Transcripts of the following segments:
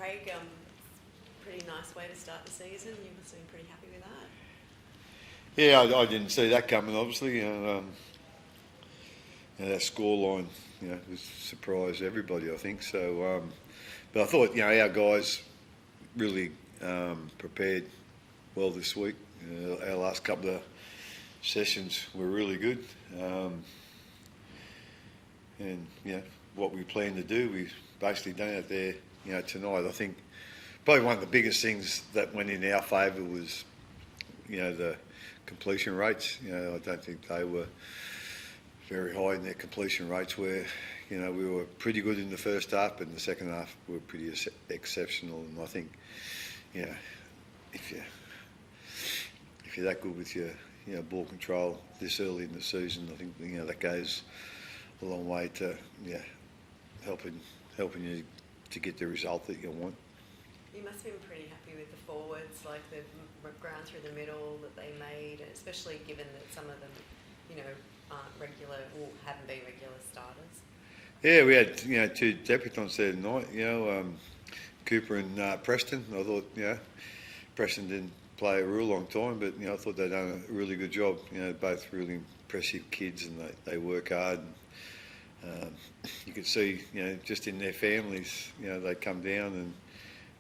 Craig, pretty nice way to start the season. You must have been pretty happy with that. Yeah, I didn't see that coming, obviously. That scoreline, was surprised everybody, I think. So, but I thought, our guys really prepared well this week. Our last couple of sessions were really good. And, what we planned to do, we've basically done it there, tonight. I think probably one of the biggest things that went in our favour was, the completion rates. I don't think they were very high in their completion rates where, we were pretty good in the first half, but in the second half we were pretty exceptional. And I think, if you're that good with your, ball control this early in the season, I think, that goes a long way to, helping you to get the result that you want. You must have been pretty happy with the forwards, like the ground through the middle that they made, especially given that some of them, aren't regular or haven't been regular starters. Yeah, we had, two debutants there tonight. Cooper and Preston. I thought, Preston didn't play a real long time, but I thought they'd done a really good job. Both really impressive kids, and they work hard. And, you could see, just in their families, they come down and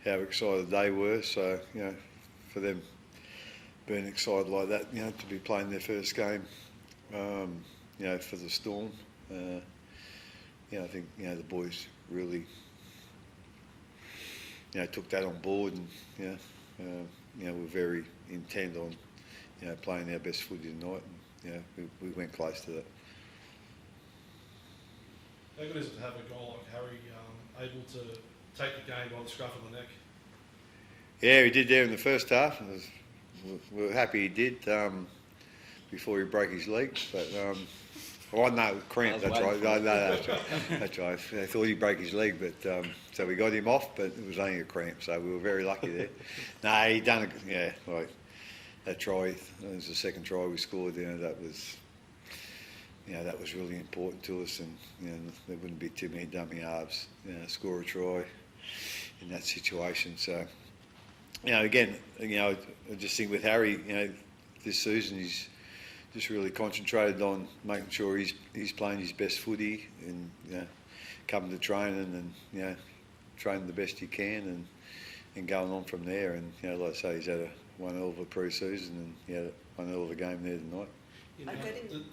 how excited they were. So, for them being excited like that, to be playing their first game, for the Storm, I think, the boys really, took that on board, and, we're very intent on, playing our best footy tonight. And, we went close to that. How good is it to have a guy like Harry able to take the game by the scruff of the neck? Yeah, he did there in the first half. We were happy he did before he broke his leg. But no, cramp. That's right. No, that's right. That's right. I thought he broke his leg, but so we got him off, but it was only a cramp. So we were very lucky there. No, he done it. That try. That was the second try we scored. That was. That was really important to us, and there wouldn't be too many dummy halves score a try in that situation. So, again, I just think with Harry, this season he's just really concentrated on making sure he's playing his best footy, and coming to training and training the best he can, and going on from there. And like I say, he's had one hell of a pre-season, and he had one hell of a game there tonight.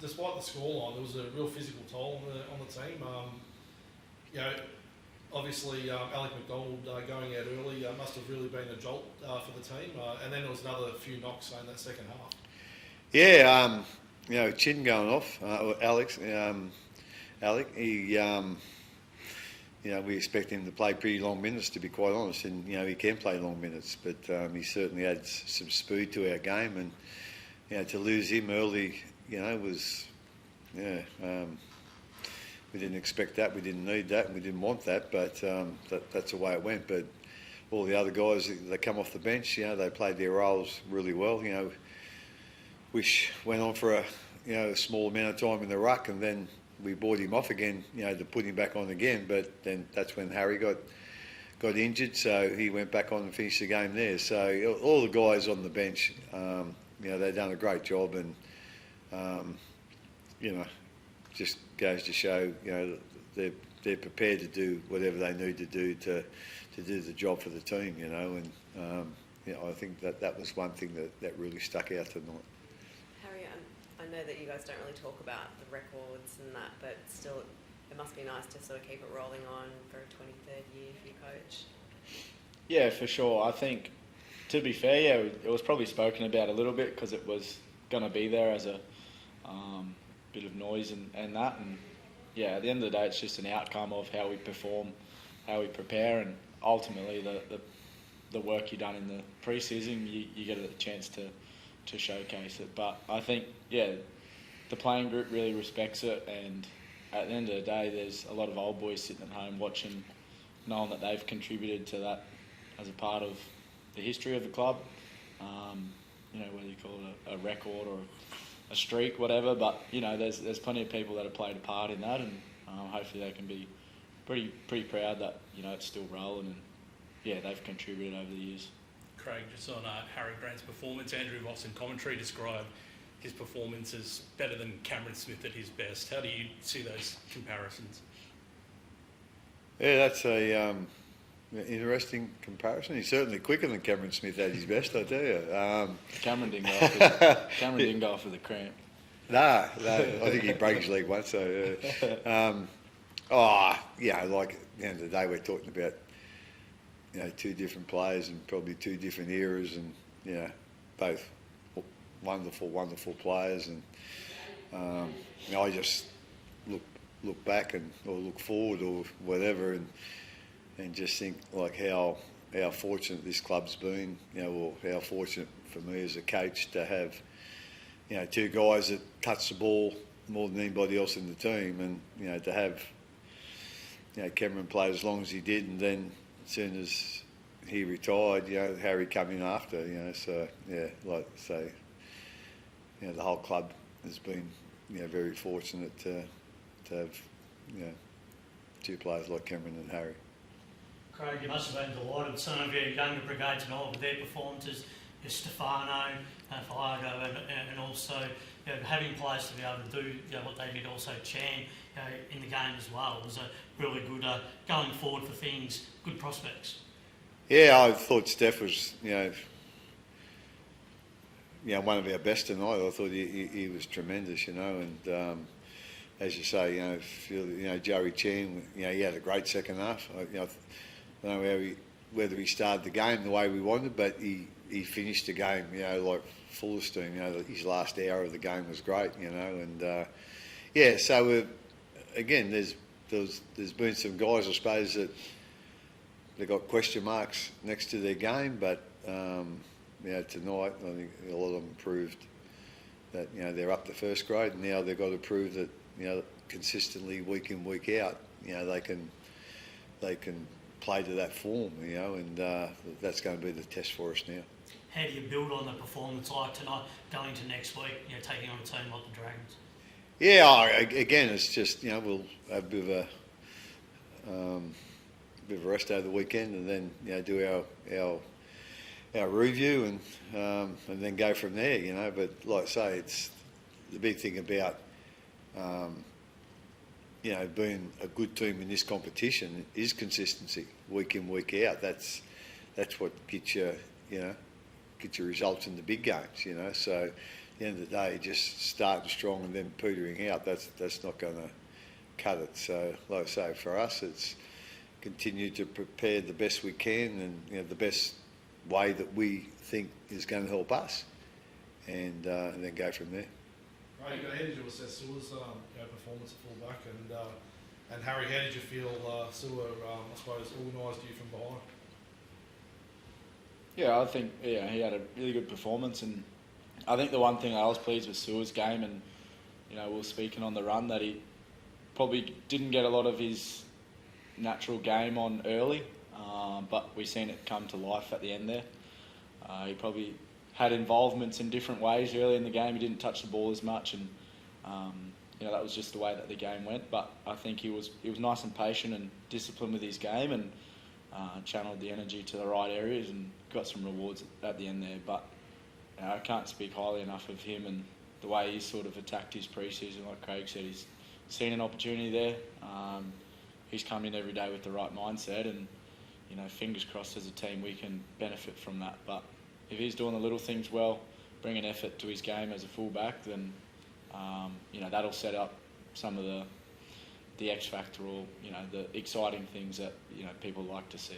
Despite the scoreline, there was a real physical toll on the team. Obviously, Alec McDonald going out early must have really been a jolt for the team. And then there was another few knocks in that second half. Yeah, Chin going off, Alec, he, we expect him to play pretty long minutes, to be quite honest, and, he can play long minutes, but he certainly adds some speed to our game, and, to lose him early, was, we didn't expect that, we didn't need that, and we didn't want that, but that's the way it went. But all the other guys, they come off the bench, they played their roles really well. Wish went on for a small amount of time in the ruck, and then we brought him off again, to put him back on again. But then that's when Harry got injured, so he went back on and finished the game there. So all the guys on the bench, they've done a great job, and just goes to show, they're prepared to do whatever they need to do to do the job for the team, and I think that was one thing that really stuck out tonight. Harry, I know that you guys don't really talk about the records and that, but still, it must be nice to sort of keep it rolling on for a 23rd year for your coach. Yeah, for sure. I think, to be fair, it was probably spoken about a little bit because it was going to be there as a bit of noise and that. And at the end of the day, it's just an outcome of how we perform, how we prepare, and ultimately the work you've done in the pre-season, you get a chance to showcase it. But I think, the playing group really respects it, and at the end of the day, there's a lot of old boys sitting at home watching, knowing that they've contributed to that as a part of the history of the club. Whether you call it a record or a streak, whatever, but there's plenty of people that have played a part in that, and hopefully they can be pretty proud that it's still rolling, yeah, they've contributed over the years. Craig, just on Harry Grant's performance, Andrew Voss in commentary described his performance as better than Cameron Smith at his best. How do you see those comparisons? Yeah, that's a interesting comparison. He's certainly quicker than Cameron Smith at his best, I tell you. Cameron didn't go off with a cramp. No, I think he broke his leg once. So, like at the end of the day, we're talking about two different players and probably two different eras, and both wonderful players. And I just look back or look forward or whatever, and just think like how fortunate this club's been, or how fortunate for me as a coach to have two guys that touch the ball more than anybody else in the team, and to have Cameron play as long as he did, and then as soon as he retired, Harry come in after, so like I say, the whole club has been very fortunate to have two players like Cameron and Harry. Craig, you must have been delighted with some of your younger brigades and all with their performances, Stefano, Fiago, and also having players to be able to do what they did, also Chan in the game as well. It was a really good going forward for things, good prospects. Yeah, I thought Steph was one of our best tonight. I thought he was tremendous, and as you say, Joey Chan, he had a great second half. I don't know whether he started the game the way we wanted, but he finished the game, like full of steam. His last hour of the game was great, and so again, there's been some guys, I suppose, that they got question marks next to their game, but tonight I think a lot of them proved that they're up to first grade, and now they've got to prove that consistently week in week out they can play to that form, and that's going to be the test for us now. How do you build on the performance like tonight, going to next week, taking on a team like the Dragons? Yeah, again, it's just we'll have a bit of a rest over the weekend, and then do our review, and then go from there. But like I say, it's the big thing about being a good team in this competition is consistency, week in, week out. That's what gets you results in the big games. So at the end of the day, just starting strong and then petering out, that's not going to cut it. So like I say, for us, it's continue to prepare the best we can, and the best way that we think is going to help us, and then go from there. Right, how did you assess Sewer's performance at fullback, and Harry, how did you feel Sewer, I suppose, organised you from behind? Yeah, I think he had a really good performance, and I think the one thing I was pleased with Sewer's game, and we were speaking on the run, that he probably didn't get a lot of his natural game on early, but we've seen it come to life at the end there. He probably had involvements in different ways early in the game. He didn't touch the ball as much, and that was just the way that the game went. But I think he was nice and patient and disciplined with his game, and channeled the energy to the right areas and got some rewards at the end there. But I can't speak highly enough of him and the way he sort of attacked his pre-season. Like Craig said, he's seen an opportunity there. He's come in every day with the right mindset, and fingers crossed as a team we can benefit from that. But if he's doing the little things well, bringing effort to his game as a fullback, then that'll set up some of the X factor, or the exciting things that people like to see.